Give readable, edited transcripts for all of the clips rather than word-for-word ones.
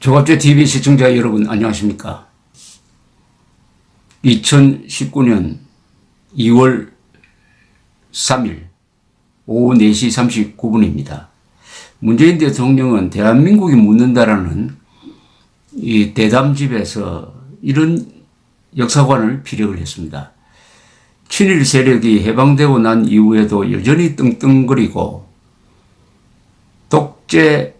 조갑제 TV 시청자 여러분 안녕하십니까? 2019년 2월 3일 오후 4시 39분입니다. 문재인 대통령은 대한민국이 묻는다라는 이 대담집에서 이런 역사관을 피력을 했습니다. 친일 세력이 해방되고 난 이후에도 여전히 떵떵거리고 독재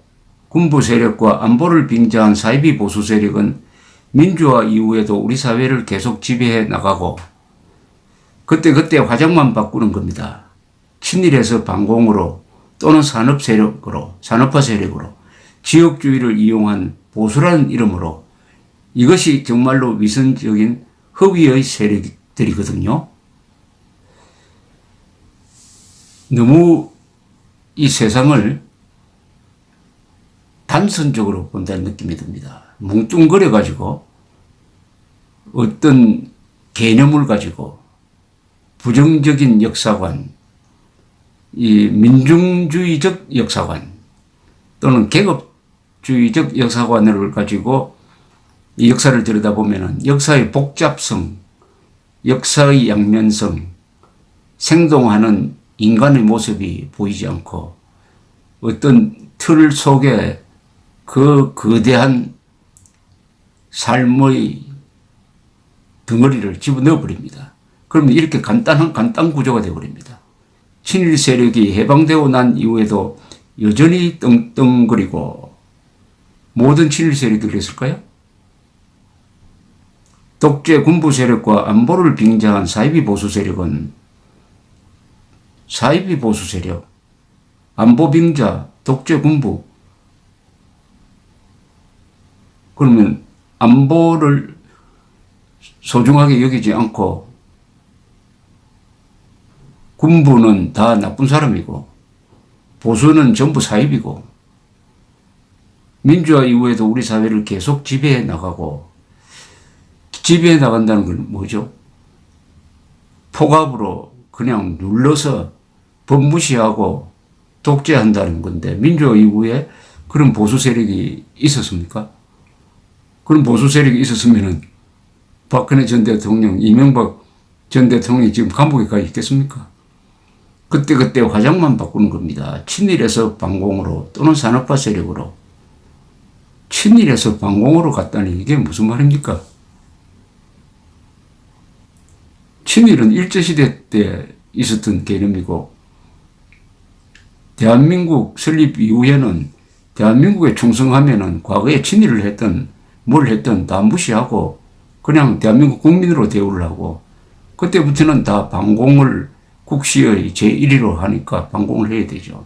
군부 세력과 안보를 빙자한 사이비 보수 세력은 민주화 이후에도 우리 사회를 계속 지배해 나가고 그때 화장만 바꾸는 겁니다. 친일에서 반공으로 또는 산업화 세력으로 지역주의를 이용한 보수라는 이름으로 이것이 정말로 위선적인 허위의 세력들이거든요. 너무 이 세상을 단선적으로 본다는 느낌이 듭니다. 뭉뚱거려가지고 어떤 개념을 가지고 부정적인 역사관, 이 민중주의적 역사관 또는 계급주의적 역사관을 가지고 이 역사를 들여다보면 역사의 복잡성, 역사의 양면성, 생동하는 인간의 모습이 보이지 않고 어떤 틀 속에 그 거대한 삶의 덩어리를 집어넣어 버립니다. 그러면 이렇게 간단 구조가 되어버립니다. 친일 세력이 해방되고 난 이후에도 여전히 떵떵거리고 모든 친일 세력이 그랬을까요? 독재 군부 세력과 안보를 빙자한 사이비 보수 세력은 사이비 보수 세력, 안보 빙자, 독재 군부 그러면 안보를 소중하게 여기지 않고 군부는 다 나쁜 사람이고 보수는 전부 사입이고 민주화 이후에도 우리 사회를 계속 지배해 나가고 지배해 나간다는 건 뭐죠? 폭압으로 그냥 눌러서 법 무시하고 독재한다는 건데 민주화 이후에 그런 보수 세력이 있었습니까? 그런 보수 세력이 있었으면은 박근혜 전 대통령, 이명박 전 대통령이 지금 감옥에 가 있겠습니까? 그때 화장만 바꾸는 겁니다. 친일에서 반공으로 또는 산업화 세력으로. 친일에서 반공으로 갔다니 이게 무슨 말입니까? 친일은 일제시대 때 있었던 개념이고 대한민국 설립 이후에는 대한민국에 충성하면은 과거에 친일을 했던 뭘 했든 다 무시하고 그냥 대한민국 국민으로 대우를 하고 그때부터는 다 반공을 국시의 제1위로 하니까 반공을 해야 되죠.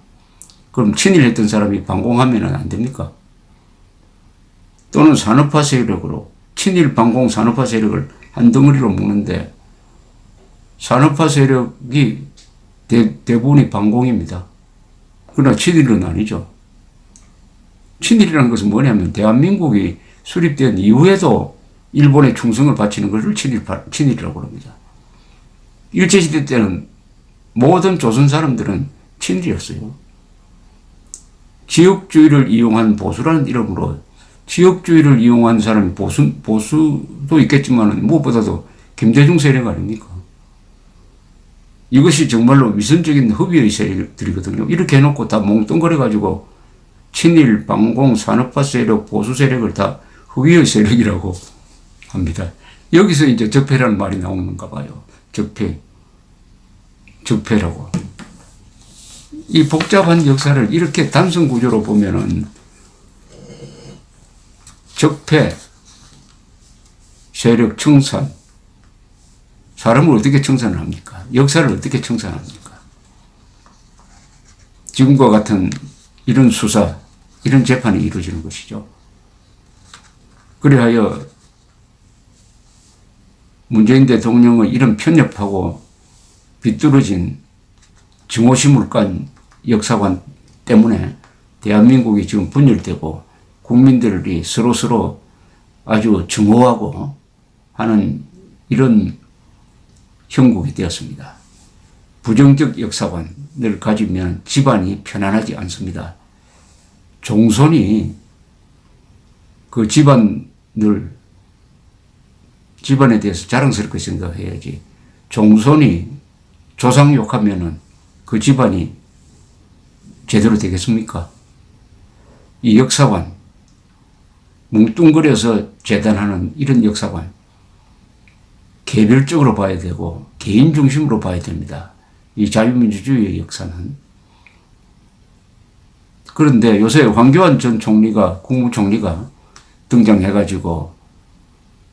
그럼 친일했던 사람이 반공하면 안 됩니까? 또는 산업화 세력으로 친일 반공 산업화 세력을 한 덩어리로 묶는데 산업화 세력이 대부분이 반공입니다. 그러나 친일은 아니죠. 친일이라는 것은 뭐냐면 대한민국이 수립된 이후에도 일본에 충성을 바치는 것을 친일이라고 합니다. 일제시대 때는 모든 조선 사람들은 친일이었어요. 지역주의를 이용한 보수라는 이름으로 지역주의를 이용한 사람이 보수도 있겠지만 무엇보다도 김대중 세력 아닙니까? 이것이 정말로 위선적인 허위의 세력들이거든요. 이렇게 해놓고 다 몽뚱거려가지고 친일, 반공, 산업화 세력, 보수 세력을 다 허위의 세력이라고 합니다. 여기서 이제 적폐라는 말이 나오는가 봐요. 적폐라고. 이 복잡한 역사를 이렇게 단순 구조로 보면은 적폐, 세력 청산, 사람을 어떻게 청산을 합니까? 역사를 어떻게 청산합니까? 지금과 같은 이런 수사, 이런 재판이 이루어지는 것이죠. 그리하여 문재인 대통령의 이런 편협하고 비뚤어진 증오심을 깐 역사관 때문에 대한민국이 지금 분열되고 국민들이 서로 아주 증오하고 하는 이런 형국이 되었습니다. 부정적 역사관을 가지면 집안이 편안하지 않습니다. 종손이 그 집안에 대해서 자랑스럽게 생각해야지. 종손이 조상 욕하면은 그 집안이 제대로 되겠습니까? 이 역사관, 뭉뚱그려서 재단하는 이런 역사관, 개별적으로 봐야 되고 개인 중심으로 봐야 됩니다. 이 자유민주주의의 역사는. 그런데 요새 황교안 전 총리가, 국무총리가 등장해가지고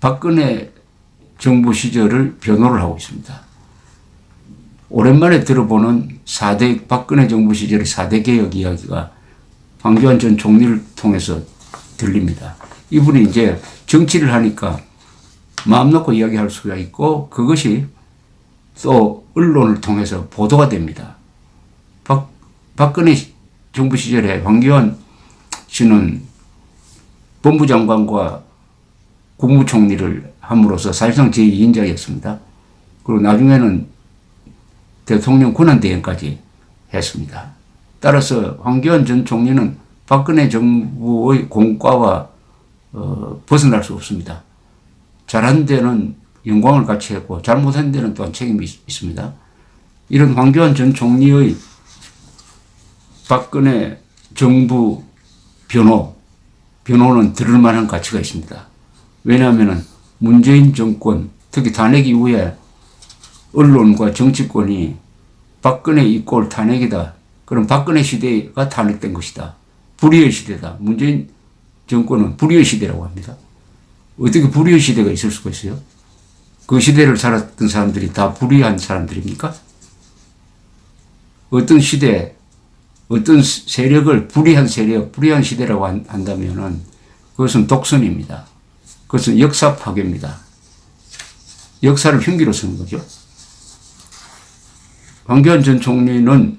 박근혜 정부 시절을 변호를 하고 있습니다. 오랜만에 들어보는 박근혜 정부 시절의 4대 개혁 이야기가 황교안 전 총리를 통해서 들립니다. 이분이 이제 정치를 하니까 마음 놓고 이야기할 수가 있고 그것이 또 언론을 통해서 보도가 됩니다. 박근혜 정부 시절에 황교안 씨는 법무장관과 국무총리를 함으로써 사실상 제2인자였습니다. 그리고 나중에는 대통령 권한대행까지 했습니다. 따라서 황교안 전 총리는 박근혜 정부의 공과와 벗어날 수 없습니다. 잘한 데는 영광을 같이 했고 잘못한 데는 또한 책임이 있습니다. 이런 황교안 전 총리의 박근혜 정부 변호는 들을 만한 가치가 있습니다. 왜냐하면 문재인 정권, 특히 탄핵 이후에 언론과 정치권이 박근혜 이꼴 탄핵이다. 그럼 박근혜 시대가 탄핵된 것이다. 불의의 시대다. 문재인 정권은 불의의 시대라고 합니다. 어떻게 불의의 시대가 있을 수가 있어요? 그 시대를 살았던 사람들이 다 불의한 사람들입니까? 어떤 시대, 어떤 세력을 불의한 시대라고 한다면은 그것은 독선입니다. 그것은 역사 파괴입니다. 역사를 흉기로 쓰는 거죠. 황교안 전 총리는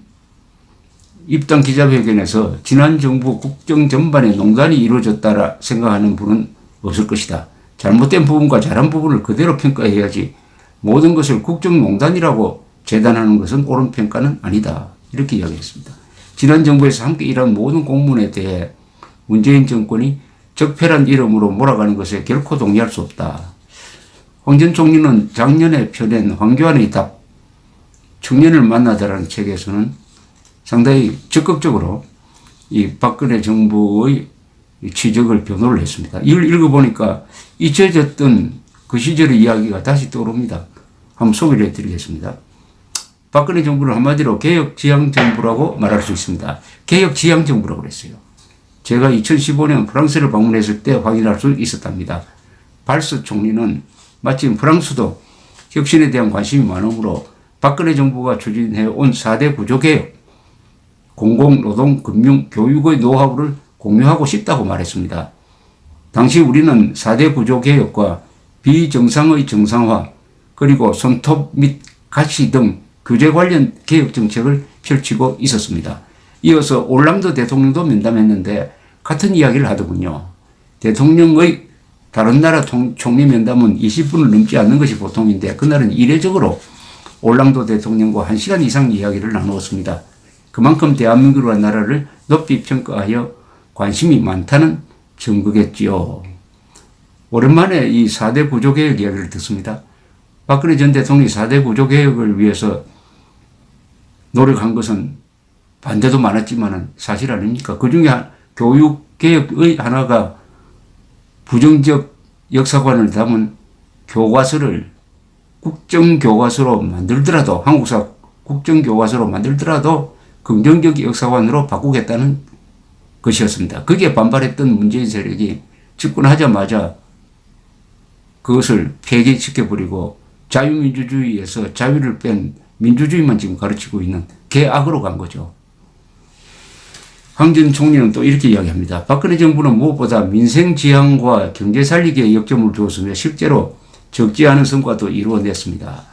입당 기자회견에서 지난 정부 국정 전반에 농단이 이루어졌다라 생각하는 분은 없을 것이다. 잘못된 부분과 잘한 부분을 그대로 평가해야지 모든 것을 국정농단이라고 재단하는 것은 옳은 평가는 아니다. 이렇게 이야기했습니다. 지난 정부에서 함께 일한 모든 공무원에 대해 문재인 정권이 적폐란 이름으로 몰아가는 것에 결코 동의할 수 없다. 황 전 총리는 작년에 펴낸 황교안의 답, 청년을 만나다라는 책에서는 상당히 적극적으로 이 박근혜 정부의 취적을 변호를 했습니다. 이걸 읽어보니까 잊혀졌던 그 시절의 이야기가 다시 떠오릅니다. 한번 소개를 해드리겠습니다. 박근혜 정부를 한마디로 개혁지향정부라고 말할 수 있습니다. 개혁지향정부라고 그랬어요. 제가 2015년 프랑스를 방문했을 때 확인할 수 있었답니다. 발스 총리는 마침 프랑스도 혁신에 대한 관심이 많으므로 박근혜 정부가 추진해온 4대 구조개혁, 공공, 노동, 금융, 교육의 노하우를 공유하고 싶다고 말했습니다. 당시 우리는 4대 구조개혁과 비정상의 정상화, 그리고 손톱 및 가시 등 규제 관련 개혁 정책을 펼치고 있었습니다. 이어서 올랑드 대통령도 면담했는데 같은 이야기를 하더군요. 대통령의 다른 나라 총리 면담은 20분을 넘지 않는 것이 보통인데 그날은 이례적으로 올랑드 대통령과 1시간 이상 이야기를 나누었습니다. 그만큼 대한민국과 나라를 높이 평가하여 관심이 많다는 증거겠지요. 오랜만에 이 4대 구조개혁 이야기를 듣습니다. 박근혜 전 대통령이 4대 구조개혁을 위해서 노력한 것은 반대도 많았지만 사실 아닙니까? 그중에 교육개혁의 하나가 부정적 역사관을 담은 교과서를 국정교과서로 만들더라도, 한국사 국정교과서로 만들더라도 긍정적 역사관으로 바꾸겠다는 것이었습니다. 거기에 반발했던 문재인 세력이 집권하자마자 그것을 폐기시켜버리고 자유민주주의에서 자유를 뺀 민주주의만 지금 가르치고 있는 개악으로 간 거죠. 황 전 총리는 또 이렇게 이야기합니다. 박근혜 정부는 무엇보다 민생 지향과 경제 살리기에 역점을 두었으며 실제로 적지 않은 성과도 이루어냈습니다.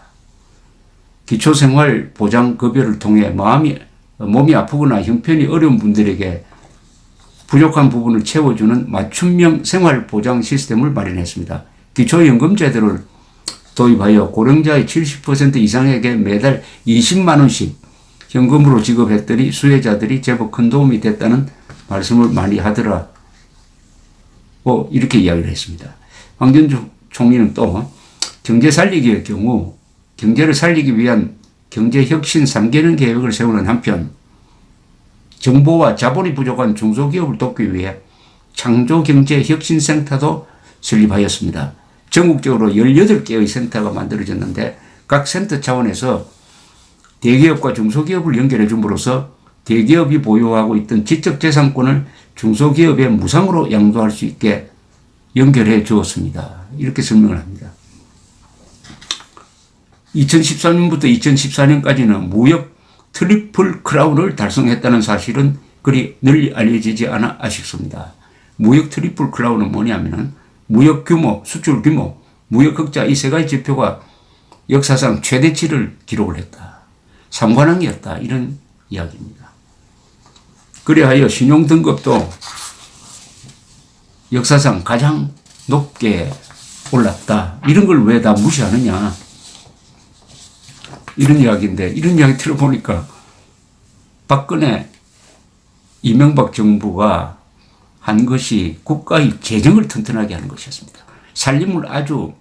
기초생활보장급여를 통해 몸이 아프거나 형편이 어려운 분들에게 부족한 부분을 채워주는 맞춤형 생활보장 시스템을 마련했습니다. 기초연금제도를 도입하여 고령자의 70% 이상에게 매달 20만 원씩 현금으로 지급했더니 수혜자들이 제법 큰 도움이 됐다는 말씀을 많이 하더라. 이렇게 이야기를 했습니다. 황교안 총리는 또 경제 살리기의 경우 경제를 살리기 위한 경제혁신 3개년 계획을 세우는 한편 정보와 자본이 부족한 중소기업을 돕기 위해 창조경제혁신센터도 설립하였습니다. 전국적으로 18개의 센터가 만들어졌는데 각 센터 차원에서 대기업과 중소기업을 연결해 줌으로써 대기업이 보유하고 있던 지적재산권을 중소기업에 무상으로 양도할 수 있게 연결해 주었습니다. 이렇게 설명을 합니다. 2013년부터 2014년까지는 무역 트리플 크라운을 달성했다는 사실은 그리 널리 알려지지 않아 아쉽습니다. 무역 트리플 크라운은 뭐냐면은 무역 규모, 수출 규모, 무역 흑자 이 세 가지 지표가 역사상 최대치를 기록을 했다. 삼관왕이었다. 이런 이야기입니다. 그리하여 신용 등급도 역사상 가장 높게 올랐다. 이런 걸 왜 다 무시하느냐. 이런 이야기인데 이런 이야기 들어보니까 박근혜 이명박 정부가 한 것이 국가의 재정을 튼튼하게 하는 것이었습니다. 살림을 아주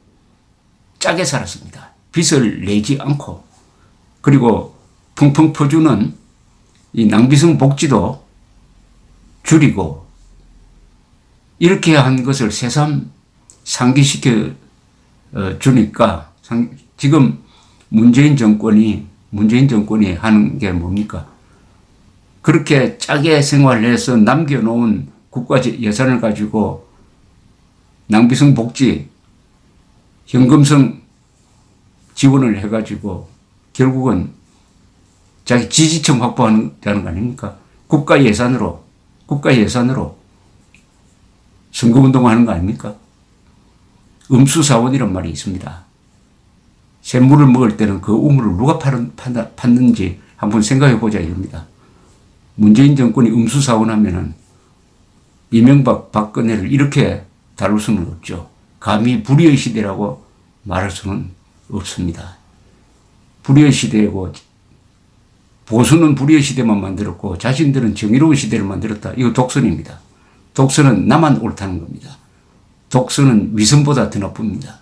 짜게 살았습니다. 빚을 내지 않고 그리고 펑펑 퍼주는 이 낭비성 복지도 줄이고 이렇게 한 것을 새삼 상기시켜 주니까 지금 문재인 정권이 하는 게 뭡니까? 그렇게 짜게 생활해서 남겨놓은 국가 예산을 가지고 낭비성 복지, 현금성 지원을 해가지고 결국은 자기 지지층 확보하는 거 아닙니까? 국가 예산으로 선거운동하는 거 아닙니까? 음수사원이란 말이 있습니다. 샘물을 먹을 때는 그 우물을 누가 팠는지 한번 생각해 보자 이겁니다. 문재인 정권이 음수사원 하면은 이명박, 박근혜를 이렇게 다룰 수는 없죠. 감히 불의의 시대라고 말할 수는 없습니다. 불의의 시대고 보수는 불의의 시대만 만들었고 자신들은 정의로운 시대를 만들었다. 이거 독선입니다. 독선은 나만 옳다는 겁니다. 독선은 위선보다 더 나쁩니다.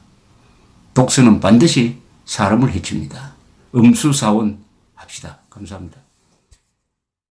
독선은 반드시 사람을 해칩니다. 음수사원 합시다. 감사합니다.